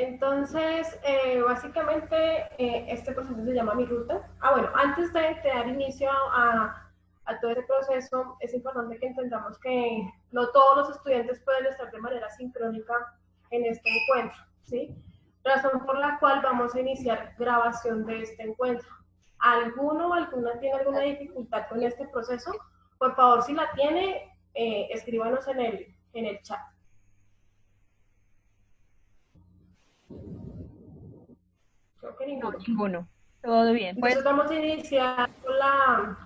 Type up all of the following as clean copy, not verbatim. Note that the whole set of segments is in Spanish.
Entonces, básicamente, este proceso se llama Mi Ruta. Bueno, antes de dar inicio a todo este proceso, es importante que entendamos que no todos los estudiantes pueden estar de manera sincrónica en este encuentro, ¿sí? Razón por la cual vamos a iniciar grabación de este encuentro. ¿Alguno o alguna tiene alguna dificultad con este proceso? Por favor, si la tiene, escríbanos en el chat. Creo que No, ninguno. ninguno. Todo bien. Pues, Entonces vamos a iniciar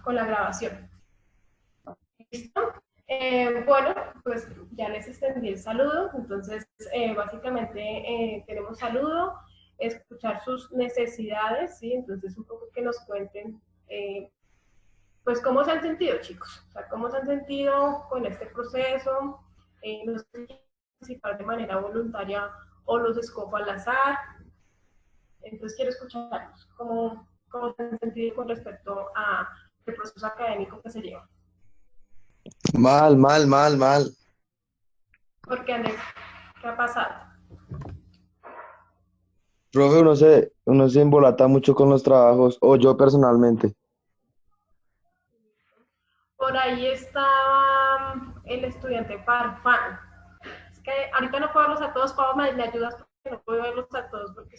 con la grabación. ¿Listo? Bueno, pues ya les extendí el saludo, entonces básicamente tenemos saludo, escuchar sus necesidades, ¿sí? Entonces un poco que nos cuenten, pues cómo se han sentido, chicos, o sea, cómo se han sentido con este proceso, no sé si participar de manera voluntaria o los escojo al azar, entonces quiero escucharlos, cómo se han sentido con respecto al proceso académico que se lleva. Mal, mal, mal, mal. Porque Andrés, ¿qué ha pasado? Profe, uno se embolata mucho con los trabajos, o yo personalmente. Por ahí estaba el estudiante Farfán. Es que ahorita no puedo verlos a todos, Pablo, me ayudas porque no puedo verlos a todos porque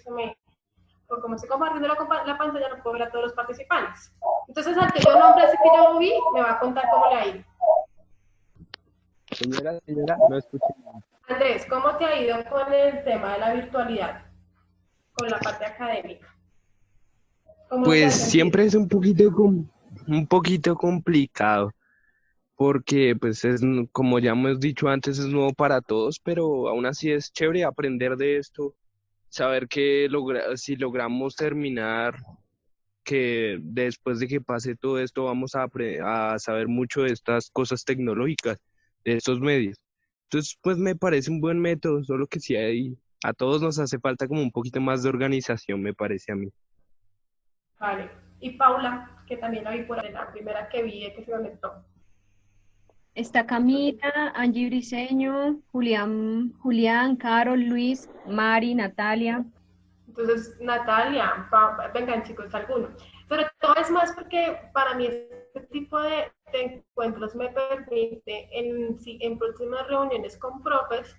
por como estoy compartiendo la pantalla, no puedo ver a todos los participantes. Entonces, al que yo nombre ese que yo vi, me va a contar cómo le ha ido. Señora, no escuché. Andrés, ¿cómo te ha ido con el tema de la virtualidad? Con la parte académica. ¿Cómo te Pues has sentido? siempre es un poquito complicado, porque pues como ya hemos dicho antes, es nuevo para todos, pero aún así es chévere aprender de esto, saber que si logramos terminar, que después de que pase todo esto vamos a saber mucho de estas cosas tecnológicas, de estos medios. Entonces, pues me parece un buen método, solo que sí a todos nos hace falta como un poquito más de organización, me parece a mí. Vale. Y Paula, que también la vi por ahí, la primera que vi que se conectó. está Camila, Angie Briseño, Julián, Carol, Luis, Mari, Natalia. Entonces, Natalia, vengan chicos, alguno. Pero todo es más porque para mí este tipo de encuentros me permite en próximas reuniones con profes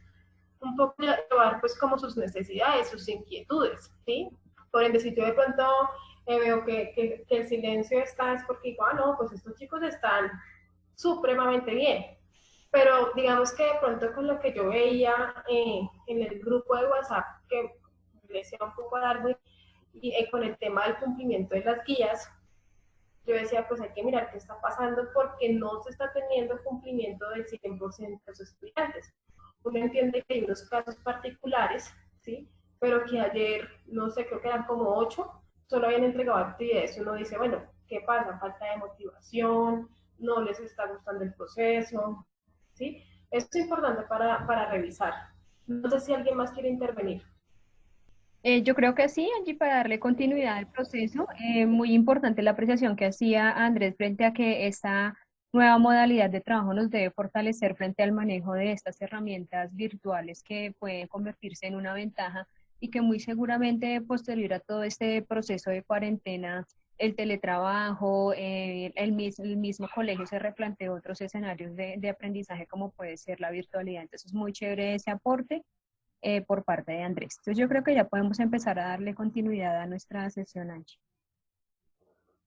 un poco llevar pues como sus necesidades, sus inquietudes, ¿sí? Por ende, si yo de pronto veo que el silencio está, es porque digo, no, pues estos chicos están supremamente bien. Pero digamos que de pronto con lo que yo veía en el grupo de WhatsApp, que le decía un poco largo, y con el tema del cumplimiento de las guías, yo decía, pues hay que mirar qué está pasando porque no se está teniendo cumplimiento del 100% de los estudiantes. Uno entiende que hay unos casos particulares, ¿sí? Pero que ayer, no sé, creo que eran como 8, solo habían entregado actividades. Uno dice, bueno, ¿qué pasa? Falta de motivación, no les está gustando el proceso, ¿sí? Eso es importante para revisar. No sé si alguien más quiere intervenir. Yo creo que sí, Angie, para darle continuidad al proceso, muy importante la apreciación que hacía Andrés frente a que esta nueva modalidad de trabajo nos debe fortalecer frente al manejo de estas herramientas virtuales que pueden convertirse en una ventaja y que muy seguramente posterior a todo este proceso de cuarentena, el teletrabajo, el mismo colegio se replanteó otros escenarios de aprendizaje como puede ser la virtualidad. Entonces, muy chévere ese aporte por parte de Andrés. Entonces yo creo que ya podemos empezar a darle continuidad a nuestra sesión, Angie.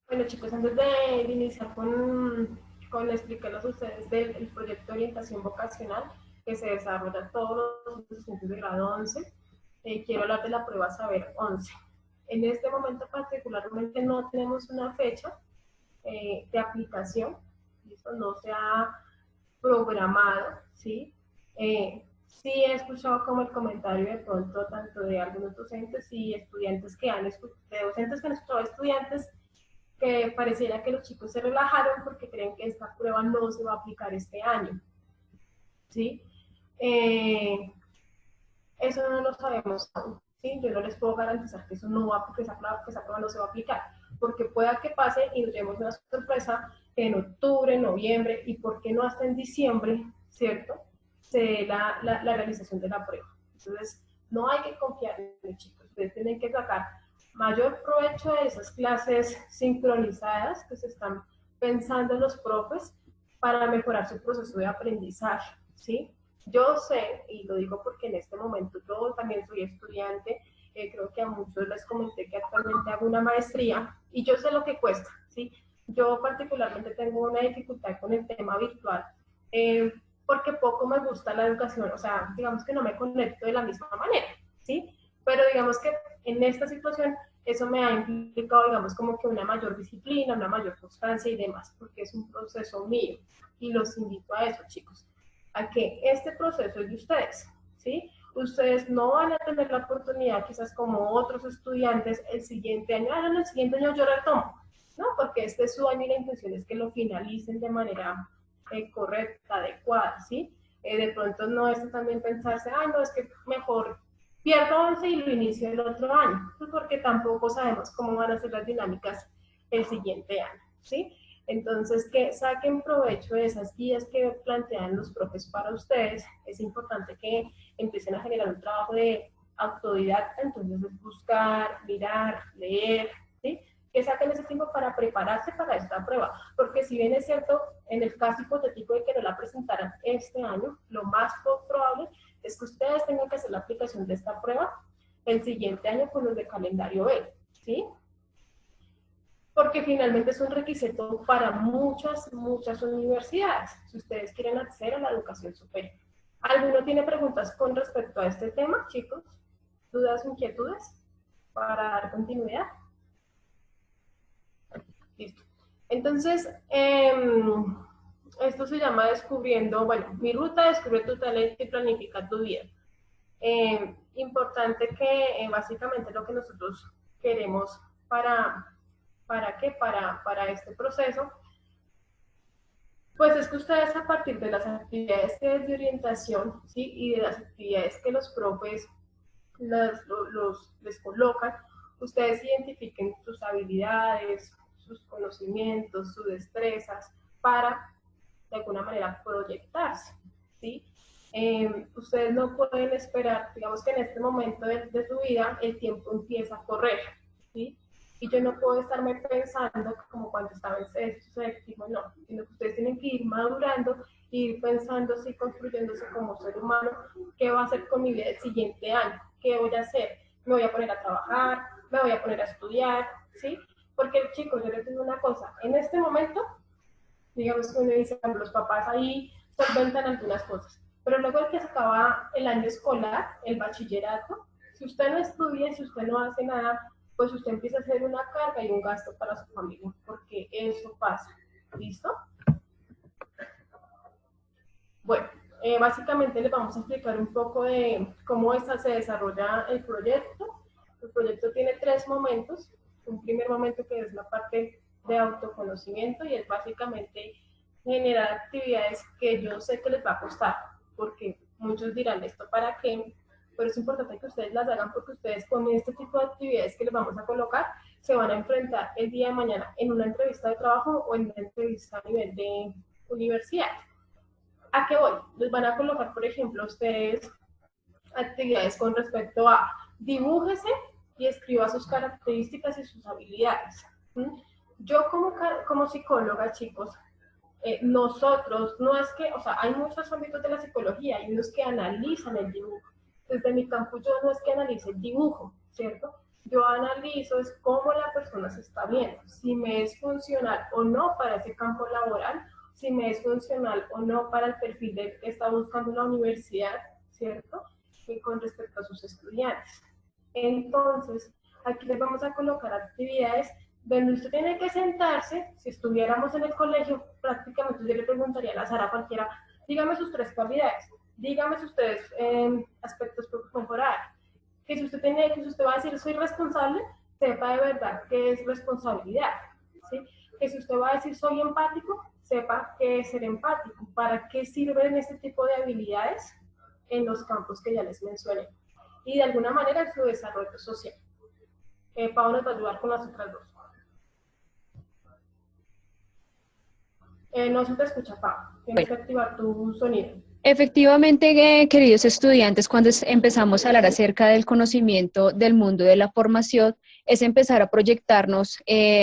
Bueno, chicos, antes de iniciar con explicarles a ustedes del proyecto de orientación vocacional que se desarrolla todos los estudiantes de grado 11, quiero hablar de la prueba Saber 11. En este momento particularmente no tenemos una fecha de aplicación, eso no se ha programado, ¿sí? Sí he escuchado como el comentario de pronto tanto de algunos docentes y estudiantes que han escuchado, de docentes que han escuchado estudiantes que pareciera que los chicos se relajaron porque creen que esta prueba no se va a aplicar este año, ¿sí? Eh, eso no lo sabemos aún, ¿sí? Yo no les puedo garantizar que eso no va, que esa prueba no se va a aplicar, porque pueda que pase y nos llevemos una sorpresa que en octubre, noviembre y por qué no hasta en diciembre, ¿cierto? Se dé la realización de la prueba. Entonces, No hay que confiar en los chicos. Ustedes tienen que sacar mayor provecho de esas clases sincronizadas que se están pensando los profes para mejorar su proceso de aprendizaje, ¿sí? Yo sé, y lo digo porque en este momento yo también soy estudiante, creo que a muchos les comenté que actualmente hago una maestría y yo sé lo que cuesta, ¿sí? Yo particularmente tengo una dificultad con el tema virtual, eh, porque poco me gusta la educación, o sea, digamos que no me conecto de la misma manera, ¿sí? Pero digamos que en esta situación eso me ha implicado, digamos, como que una mayor disciplina, una mayor constancia y demás, porque es un proceso mío. Y los invito a eso, chicos, a que este proceso es de ustedes, ¿sí? Ustedes no van a tener la oportunidad, quizás como otros estudiantes, el siguiente año, el siguiente año yo retomo, ¿no? Porque este es su año y la intención es que lo finalicen de manera correcta, adecuada, ¿sí? De pronto no es también pensarse, ay, no, es que mejor pierdo 11 y lo inicio el otro año, pues porque tampoco sabemos cómo van a ser las dinámicas el siguiente año, ¿sí? Entonces, que saquen provecho de esas guías que plantean los profes para ustedes. Es importante que empiecen a generar un trabajo de autodidacta, entonces es buscar, mirar, leer, ¿sí? Que saquen ese tiempo para prepararse para esta prueba, porque si bien es cierto, en el caso hipotético de que no la presentaran este año, lo más probable es que ustedes tengan que hacer la aplicación de esta prueba el siguiente año con los de calendario B, ¿sí? Porque finalmente es un requisito para muchas universidades, si ustedes quieren acceder a la educación superior. ¿Alguno tiene preguntas con respecto a este tema, chicos? ¿Dudas, inquietudes? Para dar continuidad. Listo. Entonces, esto se llama descubriendo, bueno, mi ruta, descubre tu talento y planifica tu vida. Importante que básicamente lo que nosotros queremos ¿qué? Para este proceso, pues es que ustedes a partir de las actividades que es de orientación, ¿sí? Y de las actividades que los profes les colocan, ustedes identifiquen sus habilidades, sus conocimientos, sus destrezas, para de alguna manera proyectarse, ¿sí? Ustedes no pueden esperar, digamos que en este momento de su vida el tiempo empieza a correr, ¿sí? Y yo no puedo estarme pensando como cuando estaba en sexto, séptimo, no, sino que ustedes tienen que ir madurando, ir pensando así, construyéndose como ser humano, qué va a hacer con mi vida el siguiente año, qué voy a hacer, me voy a poner a trabajar, me voy a poner a estudiar, ¿sí? Porque chicos, yo les digo una cosa, en este momento digamos que uno dice, los papás ahí solventan algunas cosas. Pero luego el que se acaba el año escolar, el bachillerato, si usted no estudia, si usted no hace nada, pues usted empieza a hacer una carga y un gasto para su familia, porque eso pasa. ¿Listo? Bueno, básicamente les vamos a explicar un poco de cómo se desarrolla el proyecto. El proyecto tiene 3 momentos. Un primer momento que es la parte de autoconocimiento y es básicamente generar actividades que yo sé que les va a costar, porque muchos dirán esto para qué, pero es importante que ustedes las hagan porque ustedes con este tipo de actividades que les vamos a colocar se van a enfrentar el día de mañana en una entrevista de trabajo o en una entrevista a nivel de universidad. ¿A qué voy? Les van a colocar, por ejemplo, ustedes actividades con respecto a dibújese y escriba sus características y sus habilidades. Yo como psicóloga, chicos, nosotros, no es que, o sea, hay muchos ámbitos de la psicología, hay unos que analizan el dibujo. Desde mi campo yo no es que analice el dibujo, ¿cierto? Yo analizo es cómo la persona se está viendo, si me es funcional o no para ese campo laboral, si me es funcional o no para el perfil que está buscando la universidad, ¿cierto? Y con respecto a sus estudiantes. Entonces, aquí les vamos a colocar actividades donde usted tiene que sentarse. Si estuviéramos en el colegio, prácticamente yo le preguntaría a la Sara cualquiera, dígame sus 3 cualidades, dígame sus 3 aspectos por mejorar. Que si usted va a decir soy responsable, sepa de verdad qué es responsabilidad, ¿sí? Que si usted va a decir soy empático, sepa qué es ser empático, para qué sirven este tipo de habilidades en los campos que ya les mencioné. Y de alguna manera en su desarrollo social. Pau nos va a ayudar con las otras 2. No se te escucha, Pau. Tienes que activar tu sonido. Efectivamente, queridos estudiantes, cuando empezamos a hablar acerca del conocimiento del mundo de la formación, es empezar a proyectarnos,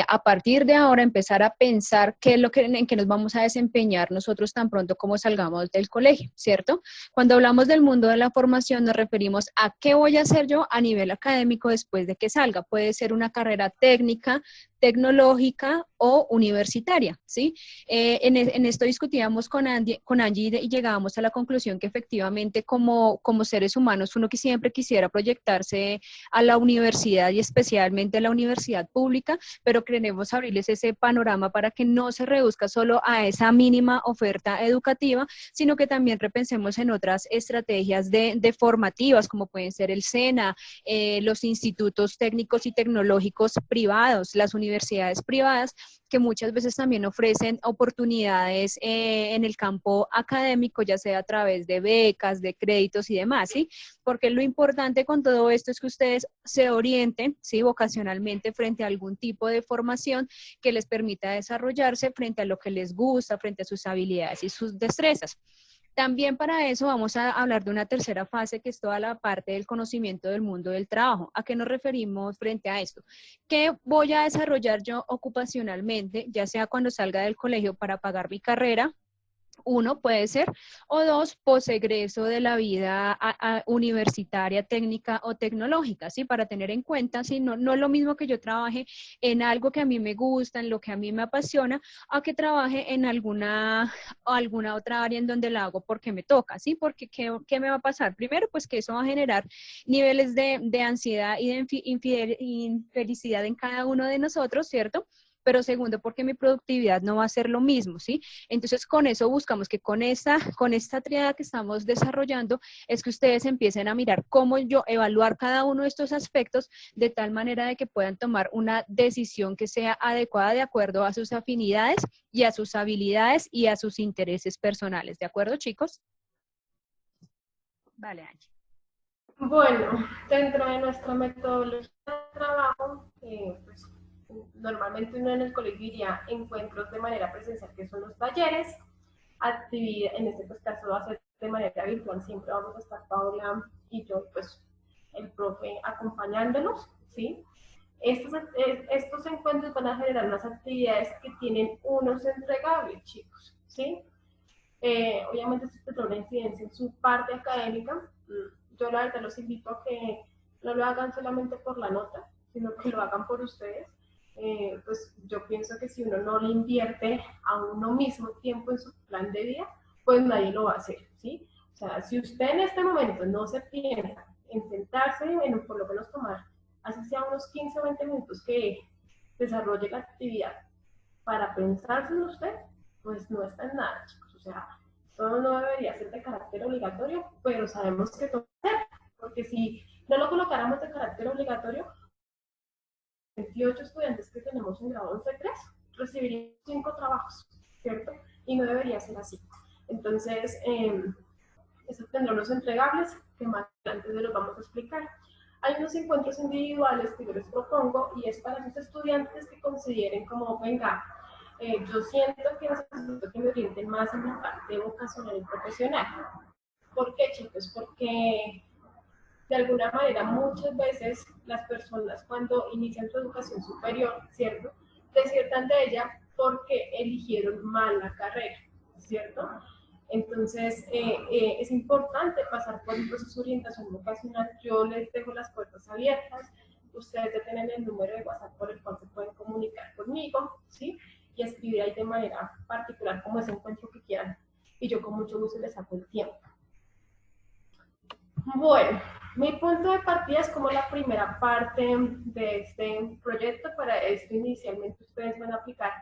a partir de ahora, empezar a pensar qué es lo que, en qué nos vamos a desempeñar nosotros tan pronto como salgamos del colegio, ¿cierto? Cuando hablamos del mundo de la formación, nos referimos a qué voy a hacer yo a nivel académico después de que salga. Puede ser una carrera técnica, tecnológica o universitaria, ¿sí? En esto discutíamos con Angie y llegábamos a la conclusión que efectivamente como seres humanos uno que siempre quisiera proyectarse a la universidad y especialmente a la universidad pública, pero queremos abrirles ese panorama para que no se reduzca solo a esa mínima oferta educativa, sino que también repensemos en otras estrategias de formativas, como pueden ser el SENA, los institutos técnicos y tecnológicos privados, las universidades privadas, que muchas veces también ofrecen oportunidades en el campo académico, ya sea a través de becas, de créditos y demás, ¿sí? Porque lo importante con todo esto es que ustedes se orienten, ¿sí? Vocacionalmente frente a algún tipo de formación que les permita desarrollarse frente a lo que les gusta, frente a sus habilidades y sus destrezas. También para eso vamos a hablar de una tercera fase que es toda la parte del conocimiento del mundo del trabajo. ¿A qué nos referimos frente a esto? ¿Qué voy a desarrollar yo ocupacionalmente, ya sea cuando salga del colegio para pagar mi carrera? Uno puede ser, o dos, posegreso de la vida universitaria, técnica o tecnológica, ¿sí? Para tener en cuenta, ¿sí? No es lo mismo que yo trabaje en algo que a mí me gusta, en lo que a mí me apasiona, a que trabaje en alguna otra área en donde la hago porque me toca, ¿sí? Porque ¿qué me va a pasar? Primero, pues que eso va a generar niveles de ansiedad y de infelicidad en cada uno de nosotros, ¿cierto? Pero segundo, porque mi productividad no va a ser lo mismo, ¿sí? Entonces, con eso buscamos que con esta triada que estamos desarrollando, es que ustedes empiecen a mirar cómo yo evaluar cada uno de estos aspectos de tal manera de que puedan tomar una decisión que sea adecuada de acuerdo a sus afinidades y a sus habilidades y a sus intereses personales. ¿De acuerdo, chicos? Vale, Angie. Bueno, dentro de nuestra metodología de trabajo, pues normalmente uno en el colegio iría encuentros de manera presencial, que son los talleres, actividad, en este pues, caso va a ser de manera virtual, siempre vamos a estar Paula y yo, pues el profe acompañándonos, ¿sí? Estos encuentros van a generar unas actividades que tienen unos entregables, chicos, ¿sí? Obviamente esto tendrá una incidencia en su parte académica. Yo la verdad los invito a que no lo hagan solamente por la nota, sino que lo hagan por ustedes. Pues yo pienso que si uno no le invierte a uno mismo tiempo en su plan de vida, pues nadie lo va a hacer, ¿sí? O sea, si usted en este momento no se piensa en sentarse, en por lo menos tomar, así sea unos 15 o 20 minutos que desarrolle la actividad para pensarse en usted, pues no está en nada, chicos. O sea, todo no debería ser de carácter obligatorio, pero sabemos que todo debe ser, porque si no lo colocáramos de carácter obligatorio, 28 estudiantes que tenemos en grado 11-3 recibirían 5 trabajos, ¿cierto? Y no debería ser así. Entonces, eso tendrá unos entregables que más adelante se los vamos a explicar. Hay unos encuentros individuales que yo les propongo y es para esos estudiantes que consideren como, venga, yo siento que necesito que me orienten más en la parte vocacional y profesional. ¿Por qué, chicos? Porque de alguna manera muchas veces las personas cuando inician su educación superior, ¿cierto? Desiertan de ella porque eligieron mal la carrera, ¿cierto? Entonces, es importante pasar por un proceso de orientación vocacional. Yo les dejo las puertas abiertas. Ustedes ya tienen el número de WhatsApp por el cual se pueden comunicar conmigo, ¿sí? Y escribir ahí de manera particular como ese encuentro que quieran. Y yo con mucho gusto les saco el tiempo. Bueno, mi punto de partida es como la primera parte de este proyecto. Para esto inicialmente ustedes van a aplicar,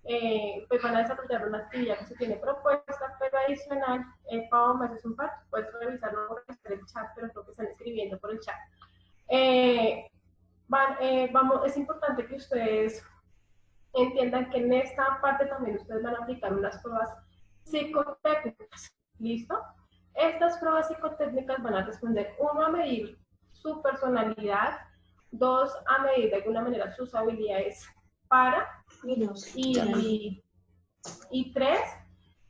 pues van a desarrollar una actividad que se tiene propuesta, pero adicional, Pau, me haces un par, puedes revisarlo por el chat, pero creo que están escribiendo por el chat. Es importante que ustedes entiendan que en esta parte también ustedes van a aplicar unas pruebas psicotécnicas, ¿listo? Estas pruebas psicotécnicas van a responder, uno, a medir su personalidad, dos, a medir de alguna manera sus habilidades para, y tres,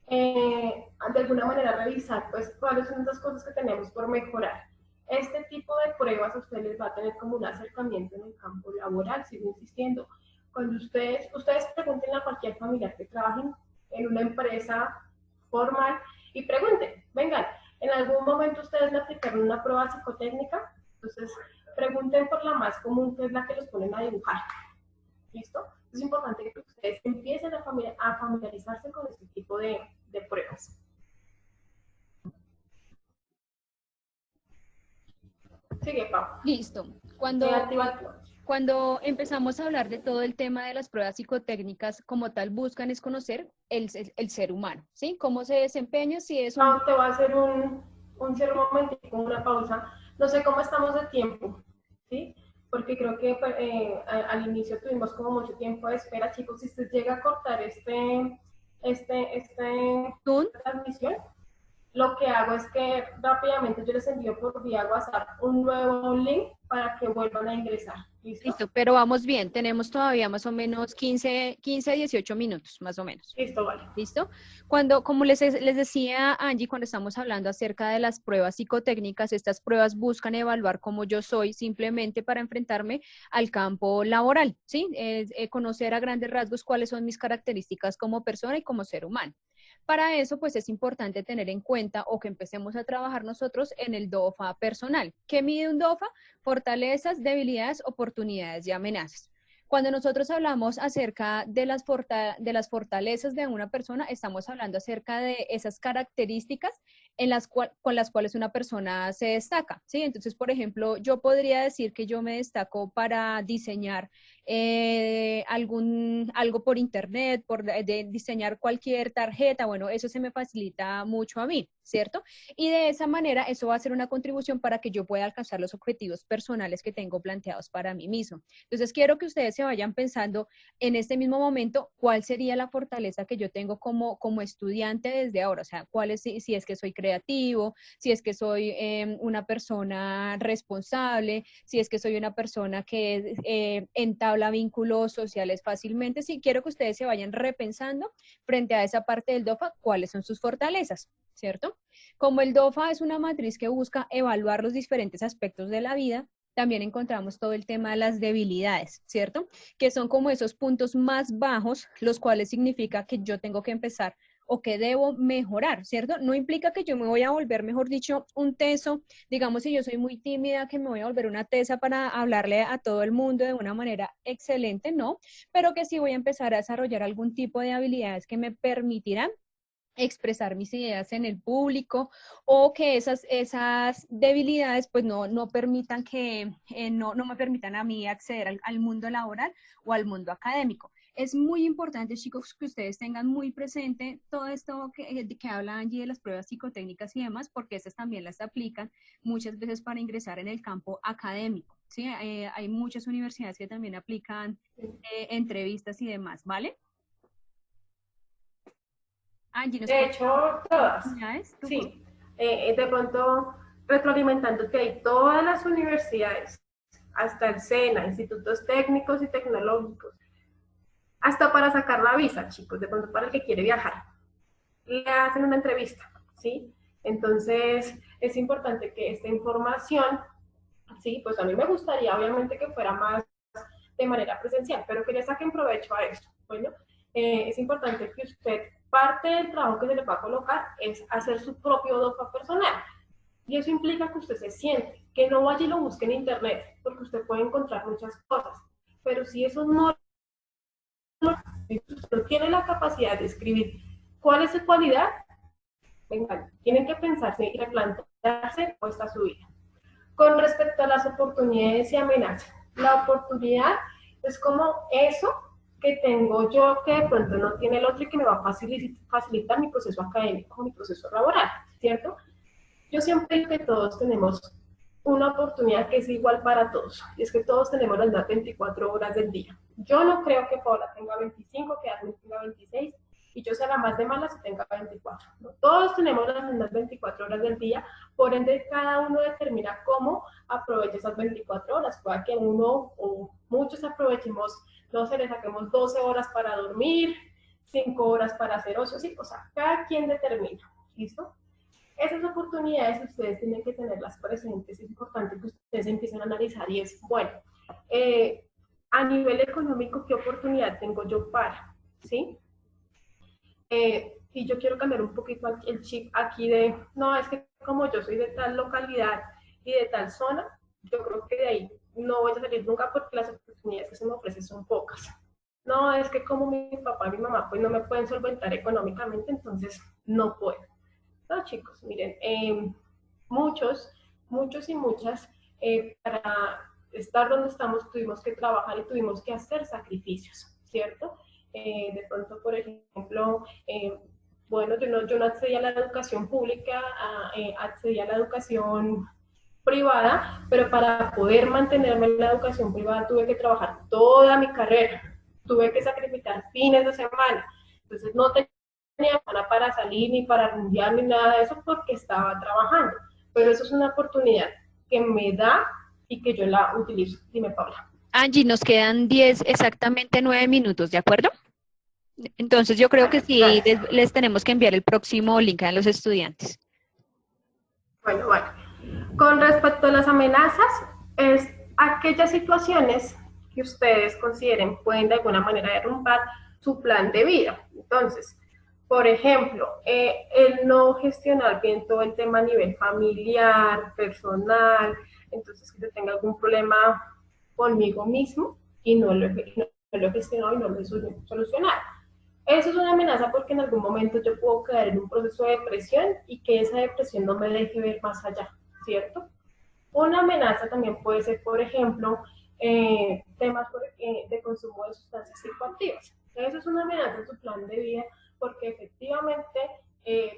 de alguna manera revisar pues cuáles son esas cosas que tenemos por mejorar. Este tipo de pruebas a ustedes les va a tener como un acercamiento en el campo laboral, sigo insistiendo. Cuando ustedes pregunten a cualquier familiar que trabajen en una empresa formal y pregunten, vengan, ¿en algún momento ustedes le aplicaron una prueba psicotécnica? Entonces, pregunten por la más común, que es la que los ponen a dibujar. ¿Listo? Es importante que ustedes empiecen a familiarizarse con este tipo de pruebas. Sigue, Pau. Listo. Activa el Cuando empezamos a hablar de todo el tema de las pruebas psicotécnicas, como tal, buscan es conocer el ser humano, ¿sí? Cómo se desempeña, si es un... No, te voy a hacer un cierre momentico, una pausa. No sé cómo estamos de tiempo, ¿sí? Porque creo que al inicio tuvimos como mucho tiempo de espera. Chicos, si usted llega a cortar esta ¿Tun? transmisión, lo que hago es que rápidamente yo les envío por vía WhatsApp un nuevo link para que vuelvan a ingresar. ¿Listo? Listo, pero vamos bien. Tenemos todavía más o menos 15, 18 minutos, más o menos. Listo, vale. ¿Listo? Como les decía Angie, cuando estamos hablando acerca de las pruebas psicotécnicas, estas pruebas buscan evaluar cómo yo soy simplemente para enfrentarme al campo laboral, ¿sí? Conocer a grandes rasgos cuáles son mis características como persona y como ser humano. Para eso, pues es importante tener en cuenta o que empecemos a trabajar nosotros en el DOFA personal. ¿Qué mide un DOFA? Fortalezas, debilidades, oportunidades y amenazas. Cuando nosotros hablamos acerca de las fortalezas de una persona, estamos hablando acerca de esas características con las cuales una persona se destaca, ¿sí? Entonces, por ejemplo, yo podría decir que yo me destaco para diseñar algo por internet, de diseñar cualquier tarjeta, bueno, eso se me facilita mucho a mí, ¿cierto? Y de esa manera eso va a ser una contribución para que yo pueda alcanzar los objetivos personales que tengo planteados para mí mismo. Entonces quiero que ustedes se vayan pensando en este mismo momento cuál sería la fortaleza que yo tengo como estudiante desde ahora, o sea, cuál es, si es que soy creativo, si es que soy una persona responsable, si es que soy una persona que entabla vínculos sociales fácilmente. Sí, quiero que ustedes se vayan repensando frente a esa parte del DOFA, cuáles son sus fortalezas, ¿cierto? Como el DOFA es una matriz que busca evaluar los diferentes aspectos de la vida, también encontramos todo el tema de las debilidades, ¿cierto? Que son como esos puntos más bajos, los cuales significa que yo tengo que empezar o que debo mejorar, ¿cierto? No implica que yo me voy a volver, mejor dicho, un teso, digamos, si yo soy muy tímida, que me voy a volver una tesa para hablarle a todo el mundo de una manera excelente, no, pero que sí voy a empezar a desarrollar algún tipo de habilidades que me permitirán expresar mis ideas en el público o que esas debilidades pues no permitan que, no me permitan a mí acceder al mundo laboral o al mundo académico. Es muy importante, chicos, que ustedes tengan muy presente todo esto que habla Angie de las pruebas psicotécnicas y demás, porque esas también las aplican muchas veces para ingresar en el campo académico, ¿sí? Hay muchas universidades que también aplican entrevistas y demás, ¿vale? Angie, ¿nos De hecho, todas. Sí. De pronto, retroalimentándote, hay todas las universidades, hasta el SENA, institutos técnicos y tecnológicos, hasta para sacar la visa, chicos, de pronto para el que quiere viajar, le hacen una entrevista, ¿sí? Entonces, es importante que esta información, sí, pues a mí me gustaría, obviamente, que fuera más de manera presencial, pero que le saquen provecho a esto. Bueno, es importante que usted, parte del trabajo que se le va a colocar es hacer su propio DOFA personal. Y eso implica que usted se siente, que no vaya y lo busque en internet, porque usted puede encontrar muchas cosas. Pero si eso si usted no tiene la capacidad de escribir cuál es su cualidad, venga, tienen que pensarse y replantearse cómo está su vida. Con respecto a las oportunidades y amenazas, la oportunidad es como eso que tengo yo que de pronto no tiene el otro y que me va a facilitar mi proceso académico, mi proceso laboral, ¿cierto? Yo siempre digo que todos tenemos una oportunidad que es igual para todos, y es que todos tenemos las 24 horas del día. Yo no creo que Paola tenga 25, que Armin tenga 26, y yo sea la más de malas y tenga 24. ¿No? Todos tenemos las mismas 24 horas del día, por ende cada uno determina cómo aprovecha esas 24 horas. Puede que uno o muchos aprovechemos, no sé, le saquemos 12 horas para dormir, 5 horas para hacer ocio, ¿sí? O sea, cada quien determina, ¿listo? Esas oportunidades ustedes tienen que tenerlas presentes, es importante que ustedes empiecen a analizar y es, bueno, a nivel económico, ¿qué oportunidad tengo yo para? ¿Sí? Y yo quiero cambiar un poquito el chip aquí de, no, es que como yo soy de tal localidad y de tal zona, yo creo que de ahí no voy a salir nunca porque las oportunidades que se me ofrecen son pocas. No, es que como mi papá y mi mamá pues no me pueden solventar económicamente, entonces no puedo. No, chicos, miren, muchos y muchas, para estar donde estamos tuvimos que trabajar y tuvimos que hacer sacrificios, ¿cierto? De pronto, por ejemplo, bueno, yo no accedí a la educación pública, accedí a la educación privada, pero para poder mantenerme en la educación privada tuve que trabajar toda mi carrera, tuve que sacrificar fines de semana, entonces no tenía para salir ni para rumbear ni nada de eso porque estaba trabajando, pero eso es una oportunidad que me da y que yo la utilizo. Dime, Paula. Angie, nos quedan 10, exactamente 9 minutos, ¿de acuerdo? Entonces yo creo que sí Gracias. les tenemos que enviar el próximo link a los estudiantes. Bueno. Con respecto a las amenazas, es aquellas situaciones que ustedes consideren pueden de alguna manera derrumbar su plan de vida. Entonces, por ejemplo, el no gestionar bien todo el tema a nivel familiar, personal, entonces que yo tenga algún problema conmigo mismo y no lo he gestionado y no lo he solucionado. Eso es una amenaza porque en algún momento yo puedo caer en un proceso de depresión y que esa depresión no me deje ver más allá, ¿cierto? Una amenaza también puede ser, por ejemplo, temas de consumo de sustancias psicoactivas. Eso es una amenaza en su plan de vida porque efectivamente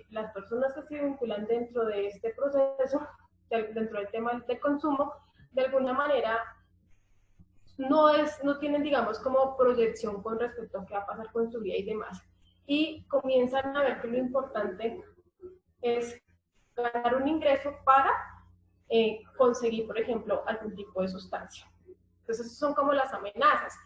las personas que se vinculan dentro de este proceso, dentro del tema del consumo, de alguna manera no tienen, digamos, como proyección con respecto a qué va a pasar con su vida y demás. Y comienzan a ver que lo importante es ganar un ingreso para conseguir, por ejemplo, algún tipo de sustancia. Entonces, esas son como las amenazas.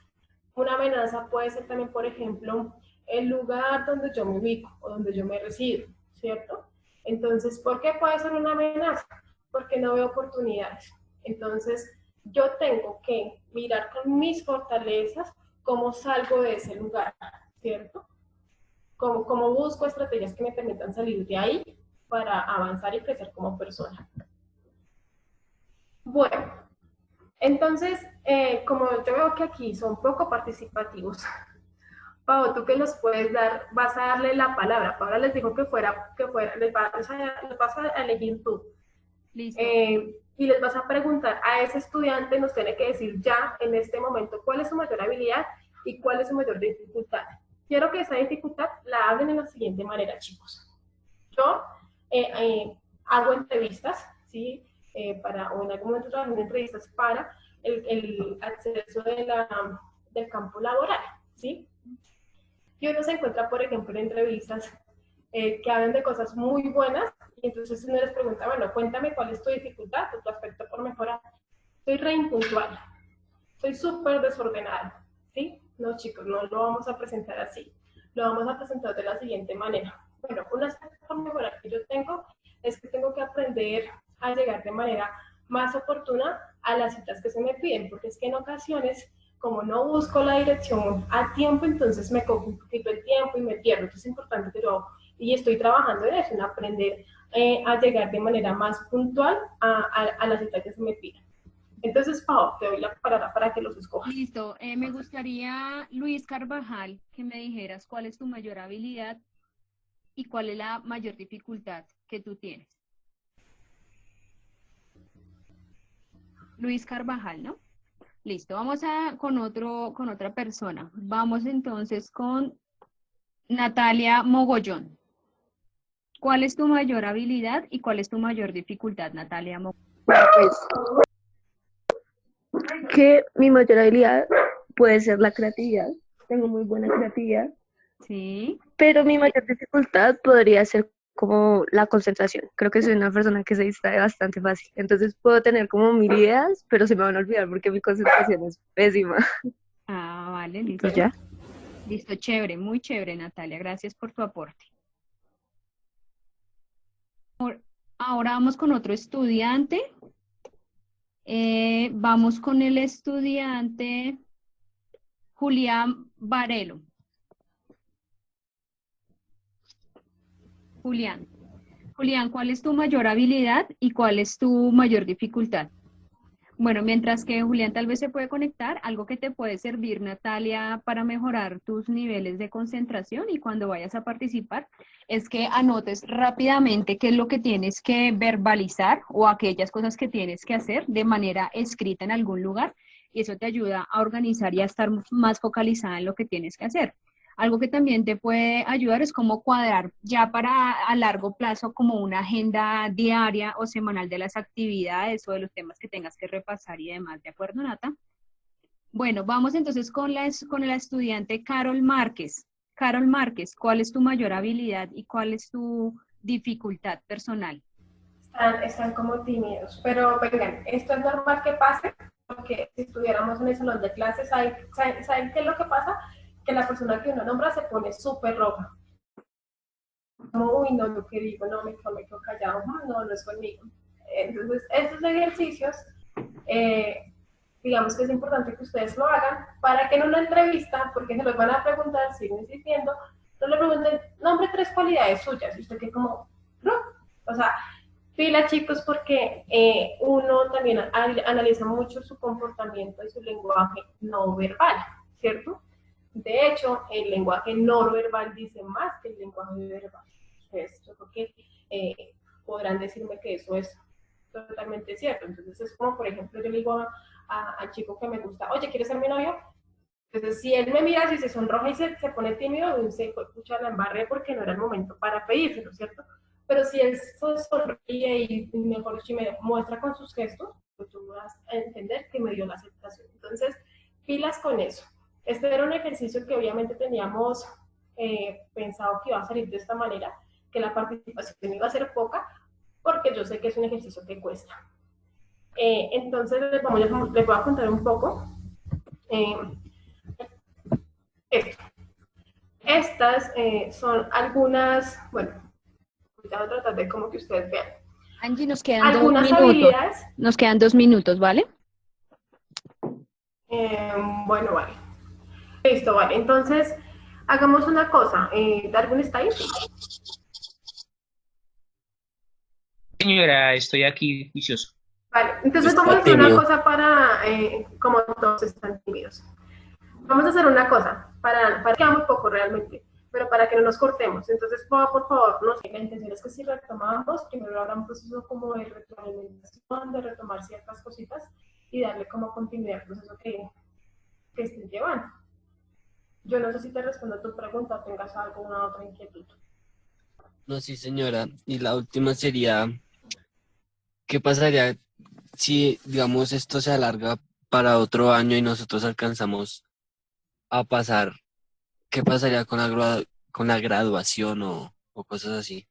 Una amenaza puede ser también, por ejemplo, el lugar donde yo me ubico o donde yo me resido, ¿cierto? Entonces, ¿por qué puede ser una amenaza? Porque no veo oportunidades. Entonces, yo tengo que mirar con mis fortalezas cómo salgo de ese lugar, ¿cierto? Cómo busco estrategias que me permitan salir de ahí para avanzar y crecer como persona. Bueno, entonces, como yo veo que aquí son poco participativos, Pau, tú que los puedes dar, vas a darle la palabra. Paula les dijo que fuera, les vas a elegir tú. Listo. Y les vas a preguntar a ese estudiante, nos tiene que decir ya en este momento cuál es su mayor habilidad y cuál es su mayor dificultad. Quiero que esa dificultad la hablen de la siguiente manera, chicos. Yo hago entrevistas, ¿sí? O en algún momento trabajo en entrevistas para el acceso del campo laboral, ¿sí? Y uno se encuentra, por ejemplo, en entrevistas que hablan de cosas muy buenas y entonces uno les pregunta, bueno, cuéntame cuál es tu dificultad o tu aspecto por mejorar. Soy re impuntual, soy súper desordenado, ¿sí? No, chicos, no lo vamos a presentar así. Lo vamos a presentar de la siguiente manera. Bueno, un aspecto por mejorar que yo tengo es que tengo que aprender a llegar de manera más oportuna a las citas que se me piden, porque es que en ocasiones, como no busco la dirección a tiempo, entonces me cojo un poquito el tiempo y me pierdo. Entonces es importante que yo, y estoy trabajando en eso, en aprender a llegar de manera más puntual a la cita que se me pide. Entonces, Pau, te doy la palabra para que los escojas. Listo. Me gustaría, Luis Carvajal, que me dijeras cuál es tu mayor habilidad y cuál es la mayor dificultad que tú tienes. Luis Carvajal, ¿no? Listo. Vamos con otra persona. Vamos entonces con Natalia Mogollón. ¿Cuál es tu mayor habilidad y cuál es tu mayor dificultad, Natalia Mogollón? Bueno, pues que mi mayor habilidad puede ser la creatividad. Tengo muy buena creatividad. Sí. Pero mi mayor dificultad podría ser como la concentración. Creo que soy una persona que se distrae bastante fácil. Entonces puedo tener como 1000 ideas, pero se me van a olvidar porque mi concentración es pésima. Ah, vale, listo. ¿Y ya? Listo, chévere, muy chévere, Natalia. Gracias por tu aporte. Ahora vamos con otro estudiante. Vamos con el estudiante Julián Varelo. Julián, ¿cuál es tu mayor habilidad y cuál es tu mayor dificultad? Bueno, mientras que Julián tal vez se puede conectar, algo que te puede servir, Natalia, para mejorar tus niveles de concentración y cuando vayas a participar, es que anotes rápidamente qué es lo que tienes que verbalizar o aquellas cosas que tienes que hacer de manera escrita en algún lugar, y eso te ayuda a organizar y a estar más focalizada en lo que tienes que hacer. Algo que también te puede ayudar es como cuadrar ya para a largo plazo como una agenda diaria o semanal de las actividades o de los temas que tengas que repasar y demás. ¿De acuerdo, Nata? Bueno, vamos entonces con con la estudiante Carol Márquez. Carol Márquez, ¿cuál es tu mayor habilidad y cuál es tu dificultad personal? Están como tímidos, pero vengan, esto es normal que pase, porque si estuviéramos en el salón de clases, ¿saben qué es lo que pasa? Que la persona que uno nombra se pone súper roja. Como, uy, no, lo que digo, no, me quedo callado, no, no es conmigo. Entonces, estos ejercicios, digamos que es importante que ustedes lo hagan para que en una entrevista, porque se los van a preguntar, siguen insistiendo, no le pregunten, nombre 3 cualidades suyas, y usted que como, no, o sea, pila chicos, porque uno también analiza mucho su comportamiento y su lenguaje no verbal, ¿cierto? De hecho, el lenguaje no verbal dice más que el lenguaje verbal. Pues yo creo que podrán decirme que eso es totalmente cierto. Entonces es como, por ejemplo, yo le digo al chico que me gusta, oye, ¿quieres ser mi novio? Entonces, si él me mira, si se sonroja y se pone tímido, se escucha la embarré porque no era el momento para pedírselo, ¿cierto? Pero si él se sonríe y mejor si me muestra con sus gestos, pues tú vas a entender que me dio la aceptación. Entonces, pilas con eso. Este era un ejercicio que obviamente teníamos pensado que iba a salir de esta manera, que la participación iba a ser poca, porque yo sé que es un ejercicio que cuesta. Entonces, les voy a contar un poco. Eh, esto. Estas son algunas, bueno, voy a tratar de como que ustedes vean. Angie, nos quedan Algunas 2 minutos. habilidades. Nos quedan 2 minutos, ¿vale? Bueno, vale. Listo, vale. Entonces, hagamos una cosa. ¿Darwin está ahí? Señora, estoy aquí juicioso. Vale, entonces Está vamos a hacer una tímido. cosa para, como todos están tímidos. Vamos a hacer una cosa, para que hagamos poco realmente, pero para que no nos cortemos. Entonces, por favor, no sé, la intención es que si retomamos, primero habrá un proceso como de retroalimentación, de retomar ciertas cositas y darle como continuidad al proceso que estén llevando. Yo no sé si te respondo a tu pregunta o tengas alguna otra inquietud. No, sí, señora. Y la última sería, ¿qué pasaría si, digamos, esto se alarga para otro año y nosotros alcanzamos a pasar? ¿Qué pasaría con con la graduación o cosas así?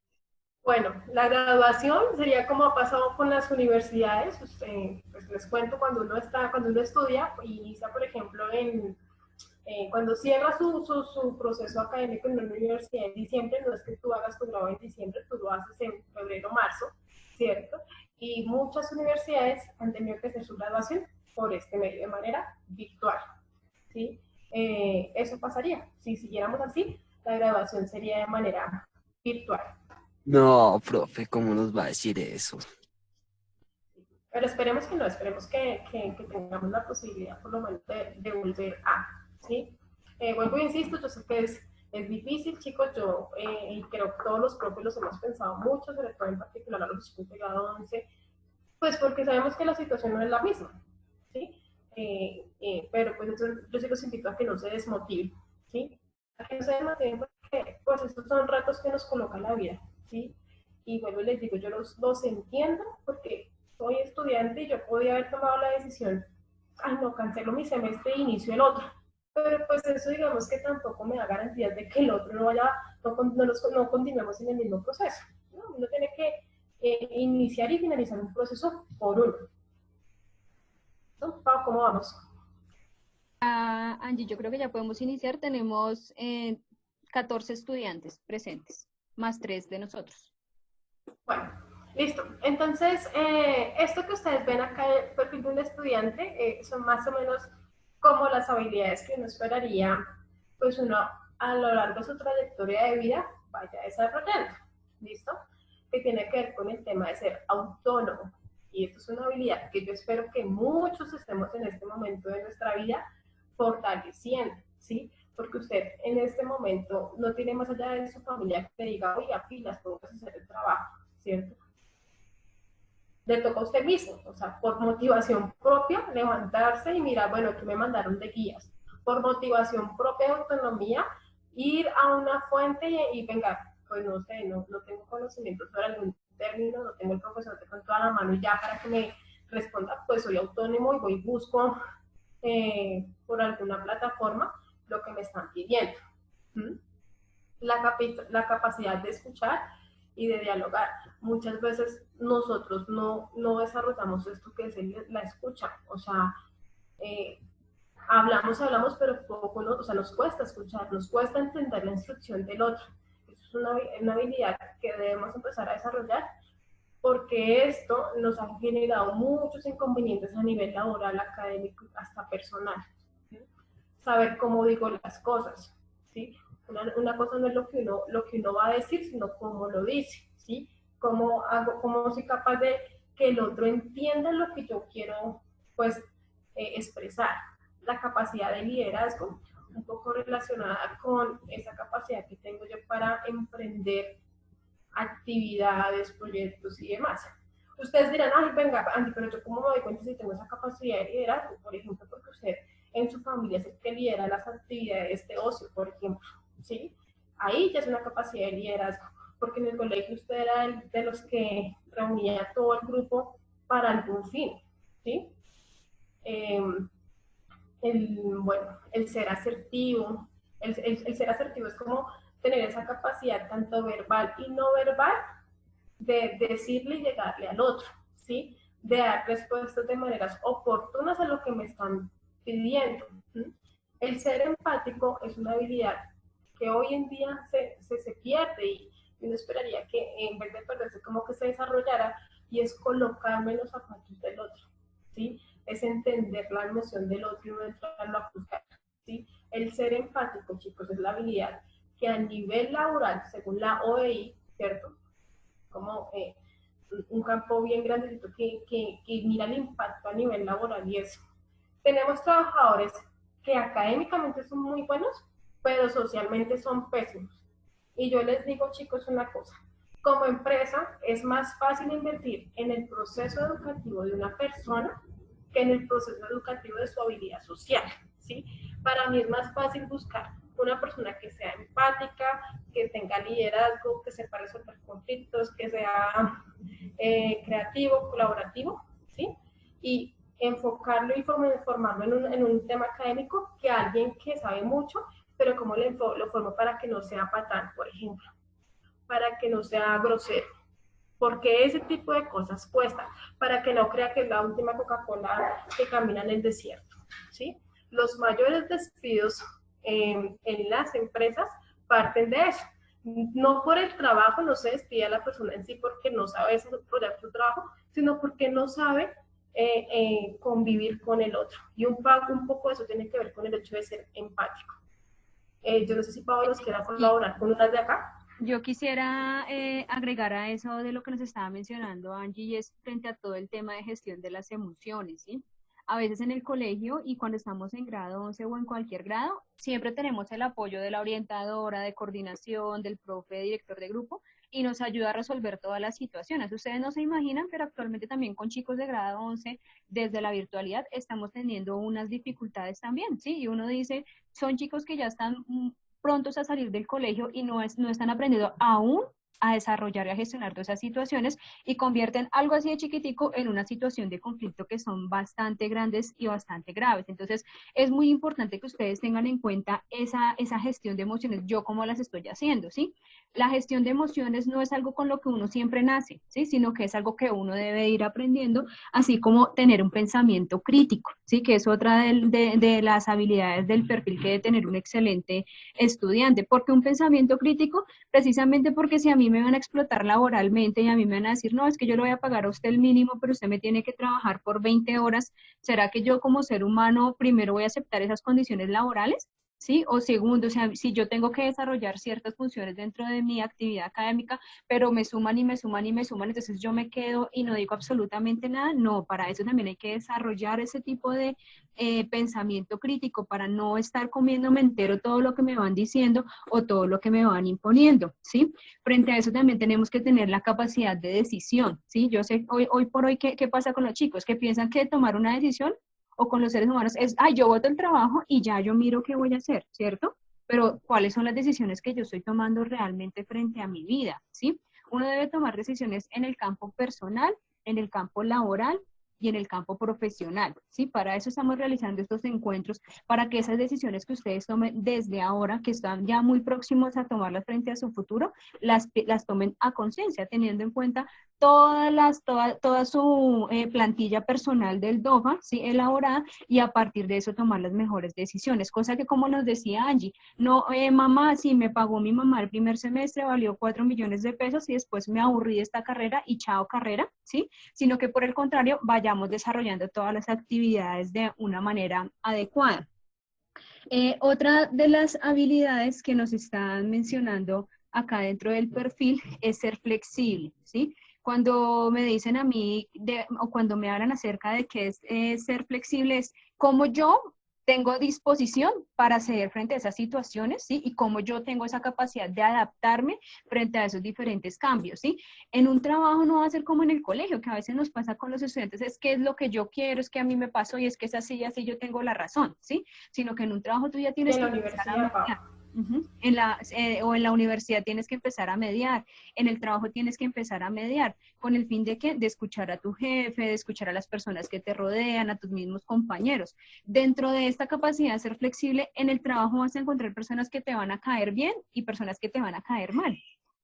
Bueno, la graduación sería como ha pasado con las universidades. Pues les cuento, cuando uno estudia y inicia, por ejemplo, cuando cierra su proceso académico en una universidad en diciembre, no es que tú hagas tu grado en diciembre, tú lo haces en febrero, marzo, ¿cierto? Y muchas universidades han tenido que hacer su graduación por este medio, de manera virtual, ¿sí? Eso pasaría. Si siguiéramos así, la graduación sería de manera virtual. No, profe, ¿cómo nos va a decir eso? Pero esperemos que no, esperemos que tengamos la posibilidad por lo menos de volver a, ¿sí? Vuelvo e insisto, yo sé que es difícil, chicos, y creo que todos los profes los hemos pensado mucho, sobre todo en particular a los chicos de grado 11, pues porque sabemos que la situación no es la misma, ¿sí? Pero pues entonces, yo sí los invito a que no se desmotiven, ¿sí? A que no se desmotiven porque pues estos son retos que nos coloca la vida, ¿sí? Y vuelvo y les digo, yo los entiendo porque soy estudiante y yo podía haber tomado la decisión, ay no, cancelo mi semestre e inicio el otro. Pero pues eso digamos que tampoco me da garantías de que el otro no continuemos en el mismo proceso, ¿no? Uno tiene que iniciar y finalizar un proceso por uno. ¿No? Pau, ¿cómo vamos? Angie, yo creo que ya podemos iniciar. Tenemos 14 estudiantes presentes, más 3 de nosotros. Bueno, listo. Entonces, esto que ustedes ven acá, el perfil de un estudiante, son más o menos como las habilidades que uno esperaría, pues uno a lo largo de su trayectoria de vida vaya desarrollando. ¿Listo? Que tiene que ver con el tema de ser autónomo. Y esto es una habilidad que yo espero que muchos estemos en este momento de nuestra vida fortaleciendo, ¿sí? Porque usted en este momento no tiene más allá de su familia que le diga, oiga, pilas, podemos hacer el trabajo, ¿cierto? Le toca a usted mismo, o sea, por motivación propia, levantarse y mirar, bueno, ¿qué me mandaron de guías? Por motivación propia de autonomía, ir a una fuente y venga, pues no sé, no tengo conocimiento sobre algún término, no tengo el profesor de con toda la mano y ya para que me responda, pues soy autónomo y voy y busco por alguna plataforma lo que me están pidiendo. ¿Mm? La capacidad de escuchar y de dialogar. Muchas veces nosotros no desarrollamos esto que es la escucha, o sea, eh, hablamos, pero poco o sea, nos cuesta escuchar, nos cuesta entender la instrucción del otro. Eso es una habilidad que debemos empezar a desarrollar porque esto nos ha generado muchos inconvenientes a nivel laboral, académico, hasta personal. ¿Sí? Saber cómo digo las cosas, ¿sí? Una cosa no es lo que uno va a decir, sino cómo lo dice, ¿sí? Cómo soy capaz de que el otro entienda lo que yo quiero, pues, expresar. La capacidad de liderazgo, un poco relacionada con esa capacidad que tengo yo para emprender actividades, proyectos y demás. Ustedes dirán, ay, venga, Andy, pero yo cómo me doy cuenta si tengo esa capacidad de liderazgo, por ejemplo, porque usted en su familia es el que lidera las actividades de ocio, por ejemplo, ¿sí? Ahí ya es una capacidad de liderazgo, porque en el colegio usted era de los que reunía todo el grupo para algún fin, ¿sí? Eh, bueno, el ser asertivo, el ser asertivo es como tener esa capacidad tanto verbal y no verbal de decirle y llegarle al otro, ¿sí? De dar respuestas de maneras oportunas a lo que me están pidiendo. ¿Sí? El ser empático es una habilidad que hoy en día se pierde y uno esperaría que en vez de perderse como que se desarrollara y es colocarme en los zapatos del otro, ¿sí? Es entender la emoción del otro y no entrarlo a juzgar, ¿sí? El ser empático, chicos, es la habilidad que a nivel laboral, según la OEI, ¿cierto? Como un campo bien grandecito que mira el impacto a nivel laboral y eso. Tenemos trabajadores que académicamente son muy buenos, pero socialmente son pésimos. Y yo les digo, chicos, una cosa. Como empresa, es más fácil invertir en el proceso educativo de una persona que en el proceso educativo de su habilidad social, ¿sí? Para mí es más fácil buscar una persona que sea empática, que tenga liderazgo, que sepa resolver conflictos, que sea creativo, colaborativo, ¿sí? Y enfocarlo y formarlo en un tema académico que alguien que sabe mucho, pero cómo lo formo para que no sea patán, por ejemplo, para que no sea grosero, porque ese tipo de cosas cuesta, para que no crea que es la última Coca-Cola que camina en el desierto, ¿sí? Los mayores despidos en las empresas parten de eso. No por el trabajo, no se despide a la persona en sí porque no sabe desarrollar su trabajo, sino porque no sabe convivir con el otro. Y un poco eso tiene que ver con el hecho de ser empático. Yo no sé si Pablo nos quiera Sí, colaborar con unas de acá. yo quisiera agregar a eso de lo que nos estaba mencionando Angie, y es frente a todo el tema de gestión de las emociones, ¿sí? A veces en el colegio y cuando estamos en grado 11 o en cualquier grado, siempre tenemos el apoyo de la orientadora, de coordinación, del profe, director de grupo, y nos ayuda a resolver todas las situaciones. Ustedes no se imaginan, pero actualmente también con chicos de grado 11, desde la virtualidad, estamos teniendo unas dificultades también, ¿sí? Y uno dice, son chicos que ya están prontos a salir del colegio y no están aprendiendo aún a desarrollar y a gestionar todas esas situaciones y convierten algo así de chiquitico en una situación de conflicto que son bastante grandes y bastante graves. Entonces, es muy importante que ustedes tengan en cuenta esa gestión de emociones, yo cómo las estoy haciendo, ¿sí? La gestión de emociones no es algo con lo que uno siempre nace, ¿sí? Sino que es algo que uno debe ir aprendiendo, así como tener un pensamiento crítico, ¿sí? Que es otra de las habilidades del perfil que debe tener un excelente estudiante. ¿Por qué un pensamiento crítico? Precisamente porque si a mí me van a explotar laboralmente y a mí me van a decir, no, es que yo le voy a pagar a usted el mínimo, pero usted me tiene que trabajar por 20 horas, ¿será que yo como ser humano primero voy a aceptar esas condiciones laborales? ¿Sí? O segundo, o sea, si yo tengo que desarrollar ciertas funciones dentro de mi actividad académica, pero me suman y me suman y me suman, entonces yo me quedo y no digo absolutamente nada, no, para eso también hay que desarrollar ese tipo de pensamiento crítico para no estar comiéndome entero todo lo que me van diciendo o todo lo que me van imponiendo, ¿sí? Frente a eso también tenemos que tener la capacidad de decisión, ¿sí? Yo sé hoy por hoy, ¿qué pasa con los chicos? Que piensan que tomar una decisión o con los seres humanos es, ay, yo voto el trabajo y ya yo miro qué voy a hacer, ¿cierto? Pero ¿cuáles son las decisiones que yo estoy tomando realmente frente a mi vida, ¿sí? Uno debe tomar decisiones en el campo personal, en el campo laboral y en el campo profesional, ¿sí? Para eso estamos realizando estos encuentros, para que esas decisiones que ustedes tomen desde ahora, que están ya muy próximos a tomarlas frente a su futuro, las tomen a conciencia, teniendo en cuenta toda su plantilla personal del DOFA, ¿sí? Elaborada, y a partir de eso tomar las mejores decisiones, cosa que como nos decía Angie, no, mamá, sí, me pagó mi mamá el primer semestre, valió 4 millones de pesos y después me aburrí de esta carrera y chao carrera, ¿sí? Sino que por el contrario, vayamos desarrollando todas las actividades de una manera adecuada. Otra de las habilidades que nos están mencionando acá dentro del perfil es ser flexible, ¿sí? Cuando me dicen a mí o cuando me hablan acerca de qué es ser flexible, es cómo yo tengo disposición para hacer frente a esas situaciones, ¿sí? Y cómo yo tengo esa capacidad de adaptarme frente a esos diferentes cambios, ¿sí? En un trabajo no va a ser como en el colegio, que a veces nos pasa con los estudiantes, es que es lo que yo quiero, es que a mí me pasó y es que es así y así yo tengo la razón, ¿sí? Sino que en un trabajo tú ya Y tienes en que la empezar a universidad, mediar. O en la universidad tienes que empezar a mediar, en el trabajo tienes que empezar a mediar, con el fin de que de escuchar a tu jefe, de escuchar a las personas que te rodean, a tus mismos compañeros. Dentro de esta capacidad de ser flexible, en el trabajo vas a encontrar personas que te van a caer bien y personas que te van a caer mal.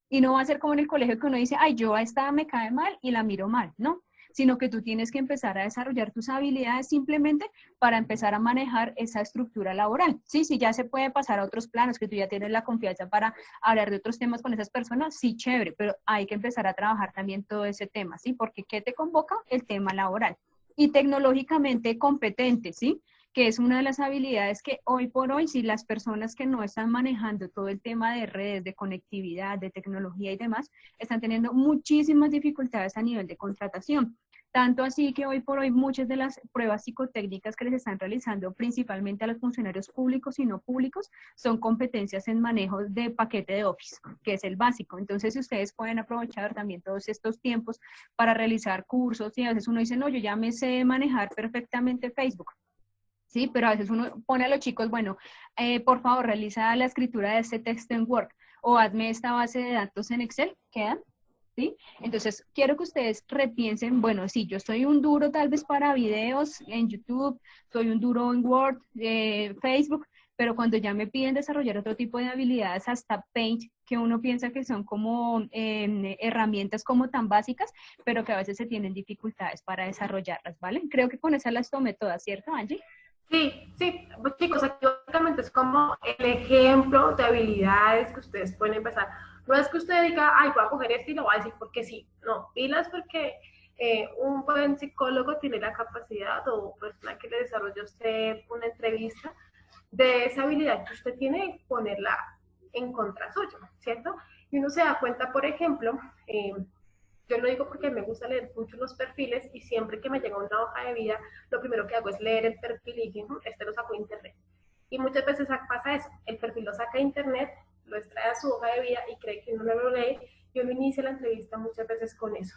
Y no va a ser como en el colegio que uno dice, ay, yo a esta me cae mal y la miro mal, ¿no? Sino que tú tienes que empezar a desarrollar tus habilidades simplemente para empezar a manejar esa estructura laboral. Sí, sí, ya se puede pasar a otros planos, que tú ya tienes la confianza para hablar de otros temas con esas personas, sí, chévere, pero hay que empezar a trabajar también todo ese tema, ¿sí? Porque ¿qué te convoca? El tema laboral. Y tecnológicamente competente, ¿sí? Que es una de las habilidades que hoy por hoy, si las personas que no están manejando todo el tema de redes, de conectividad, de tecnología y demás, están teniendo muchísimas dificultades a nivel de contratación. Tanto así que hoy por hoy muchas de las pruebas psicotécnicas que les están realizando principalmente a los funcionarios públicos y no públicos son competencias en manejo de paquete de Office, que es el básico. Entonces, si ustedes pueden aprovechar también todos estos tiempos para realizar cursos, y a veces uno dice, no, yo ya me sé manejar perfectamente Facebook. Sí, pero a veces uno pone a los chicos, bueno, por favor, realiza la escritura de este texto en Word o hazme esta base de datos en Excel, ¿quedan? ¿Sí? Entonces, quiero que ustedes repiensen, bueno, sí, yo soy un duro tal vez para videos en YouTube, soy un duro en Word, Facebook, pero cuando ya me piden desarrollar otro tipo de habilidades, hasta Paint, que uno piensa que son como herramientas como tan básicas, pero que a veces se tienen dificultades para desarrollarlas, ¿vale? Creo que con esas las tomé todas, ¿cierto, Angie? Sí, sí, pues chicos, aquí básicamente es como el ejemplo de habilidades que ustedes pueden empezar. No es que usted diga, ay, voy a coger esto y lo voy a decir porque sí. No, pilas porque un buen psicólogo tiene la capacidad o persona que le desarrolle a usted una entrevista de esa habilidad que usted tiene, ponerla en contra suyo, ¿cierto? Y uno se da cuenta, por ejemplo, yo lo digo porque me gusta leer mucho los perfiles y siempre que me llega una hoja de vida, lo primero que hago es leer el perfil y dije, este lo saco de internet. Y muchas veces pasa eso, el perfil lo saca de internet, lo extrae a su hoja de vida y cree que uno no lo lee, y uno inicia la entrevista muchas veces con eso.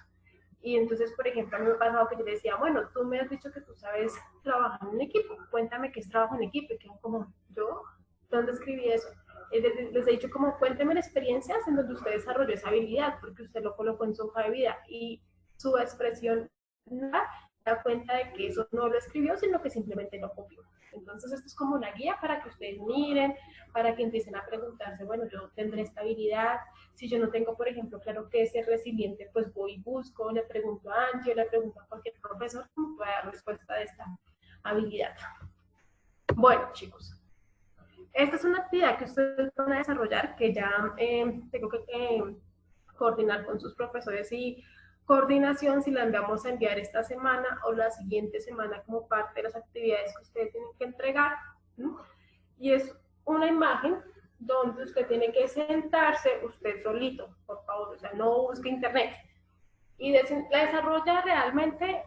Y entonces, por ejemplo, a mí me ha pasado que yo le decía, bueno, tú me has dicho que tú sabes trabajar en equipo, cuéntame qué es trabajo en equipo, y que como, ¿yo? ¿Dónde escribí eso? Les he dicho como cuéntenme experiencias en donde usted desarrolló esa habilidad, porque usted lo colocó en su hoja de vida y su expresión da cuenta de que eso no lo escribió, sino que simplemente lo copió. Entonces esto es como una guía para que ustedes miren, para que empiecen a preguntarse, bueno, yo tendré esta habilidad. Si yo no tengo, por ejemplo, claro que ser resiliente, pues voy y busco, le pregunto a Angie, le pregunto a cualquier profesor que me pueda dar respuesta de esta habilidad. Bueno, chicos, esta es una actividad que ustedes van a desarrollar, que ya tengo que coordinar con sus profesores y coordinación si la vamos a enviar esta semana o la siguiente semana como parte de las actividades que ustedes tienen que entregar. ¿No? Y es una imagen donde usted tiene que sentarse usted solito, por favor, o sea, no busque internet. Y la desarrolla realmente,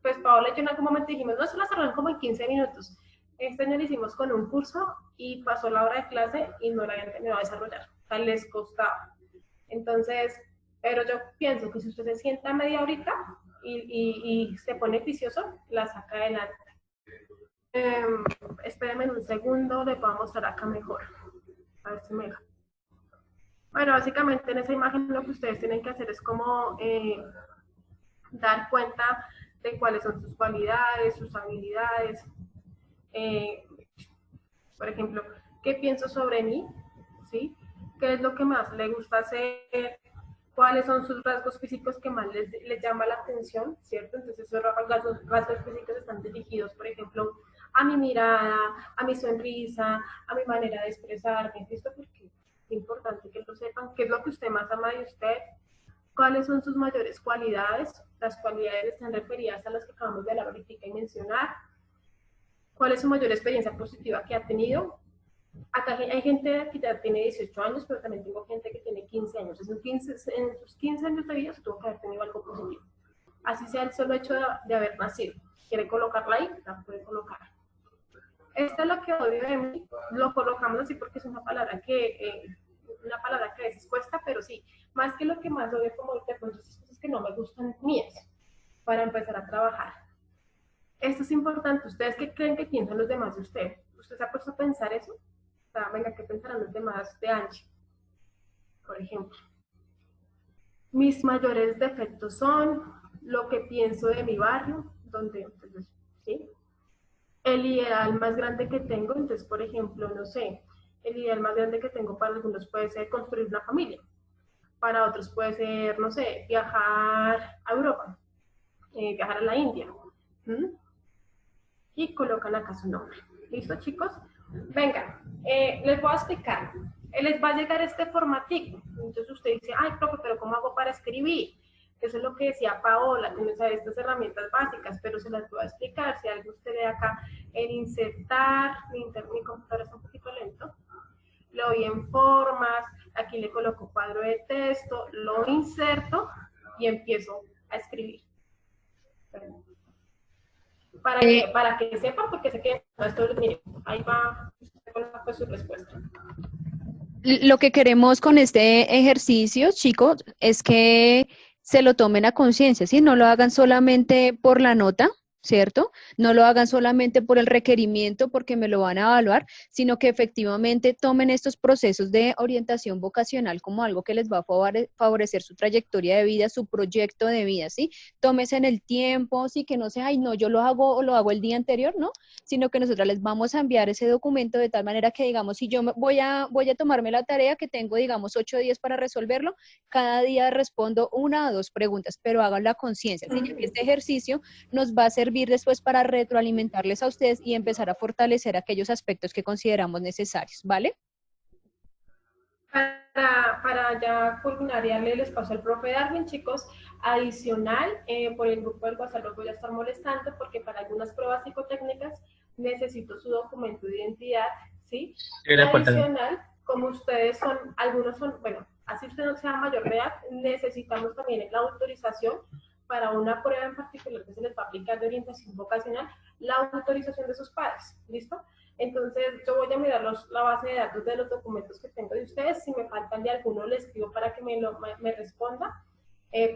pues Paola y yo en algún momento dijimos, no, eso la desarrollan como en 15 minutos. Este año lo hicimos con un curso y pasó la hora de clase y no la habían terminado de desarrollar, o sea, les costaba. Entonces, pero yo pienso que si usted se sienta media horita y se pone vicioso, la saca adelante. Espérenme un segundo, les voy a mostrar acá mejor. A ver si me deja. Bueno, básicamente en esa imagen lo que ustedes tienen que hacer es como dar cuenta de cuáles son sus cualidades, sus habilidades. Por ejemplo, ¿qué pienso sobre mí? ¿Sí? ¿Qué es lo que más le gusta hacer? ¿Cuáles son sus rasgos físicos que más les llama la atención? ¿Cierto? Entonces esos rasgos físicos están dirigidos, por ejemplo, a mi mirada, a mi sonrisa, a mi manera de expresarme. ¿Listo? Porque es importante que lo sepan. ¿Qué es lo que usted más ama de usted? ¿Cuáles son sus mayores cualidades? Las cualidades están referidas a las que acabamos de hablar ahorita y mencionar. ¿Cuál es su mayor experiencia positiva que ha tenido? Acá hay gente que ya tiene 18 años, pero también tengo gente que tiene 15 años. En sus 15 años de vida se tuvo que haber tenido algo positivo. Así sea el solo hecho de haber nacido. ¿Quiere colocarla ahí? La puede colocar. Esta es lo que odio de mí. Lo colocamos así porque es una palabra que a veces cuesta, pero sí. Más que lo que más odio, como de pronto esas cosas que no me gustan mías, para empezar a trabajar. Esto es importante. ¿Ustedes qué creen que piensan los demás de usted? ¿Usted se ha puesto a pensar eso? O sea, venga, ¿qué pensarán los demás de Angie? Por ejemplo. Mis mayores defectos son lo que pienso de mi barrio, donde, entonces, ¿sí? El ideal más grande que tengo, entonces, por ejemplo, no sé, el ideal más grande que tengo para algunos puede ser construir una familia. Para otros puede ser, no sé, viajar a Europa, viajar a la India. Y colocan acá su nombre. ¿Listo, chicos? Venga, les voy a explicar. Les va a llegar este formatico. Entonces usted dice, ay, profe, pero ¿cómo hago para escribir? Eso es lo que decía Paola, que no sabe estas herramientas básicas, pero se las voy a explicar. Si algo usted ve acá, en insertar, mi computador está un poquito lento, lo doy en formas, aquí le coloco cuadro de texto, lo inserto y empiezo a escribir. Para que sepan, porque sé que esto, miren, ahí va pues, su respuesta. Lo que queremos con este ejercicio, chicos, es que se lo tomen a conciencia, ¿sí? No lo hagan solamente por la nota, ¿cierto? No lo hagan solamente por el requerimiento, porque me lo van a evaluar, sino que efectivamente tomen estos procesos de orientación vocacional como algo que les va a favorecer su trayectoria de vida, su proyecto de vida, ¿sí? Tómense en el tiempo, sí, que no sea, ay, no, yo lo hago o lo hago el día anterior, ¿no? Sino que nosotros les vamos a enviar ese documento de tal manera que, digamos, si yo voy a tomarme la tarea que tengo, digamos, 8 días para resolverlo, cada día respondo 1 o 2 preguntas, pero hagan la conciencia, ¿sí? Ya que este ejercicio nos va a servir después para retroalimentarles a ustedes y empezar a fortalecer aquellos aspectos que consideramos necesarios, ¿vale? Para ya culminar y darle el espacio al profe Darwin, chicos, adicional, por el grupo del WhatsApp los voy a estar molestando porque para algunas pruebas psicotécnicas necesito su documento de identidad, ¿sí? Adicional, como ustedes son, algunos son, bueno, así usted no sea mayor de edad, necesitamos también la autorización para una prueba en particular que se les va a aplicar de orientación vocacional, la autorización de sus padres, ¿listo? Entonces yo voy a mirar la base de datos de los documentos que tengo de ustedes, si me faltan de alguno les escribo para que me responda,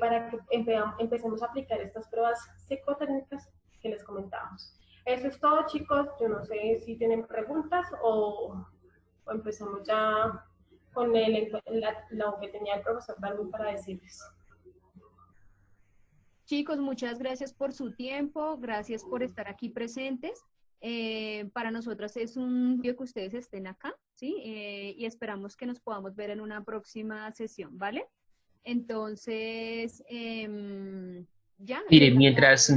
para que empecemos a aplicar estas pruebas psicotécnicas que les comentábamos. Eso es todo, chicos. Yo no sé si tienen preguntas o o empezamos ya con lo que tenía el profesor Darwin para decirles. Chicos, muchas gracias por su tiempo, gracias por estar aquí presentes. Para nosotras es un día que ustedes estén acá, ¿sí? Y esperamos que nos podamos ver en una próxima sesión, ¿vale? Entonces, ya. Mire, mientras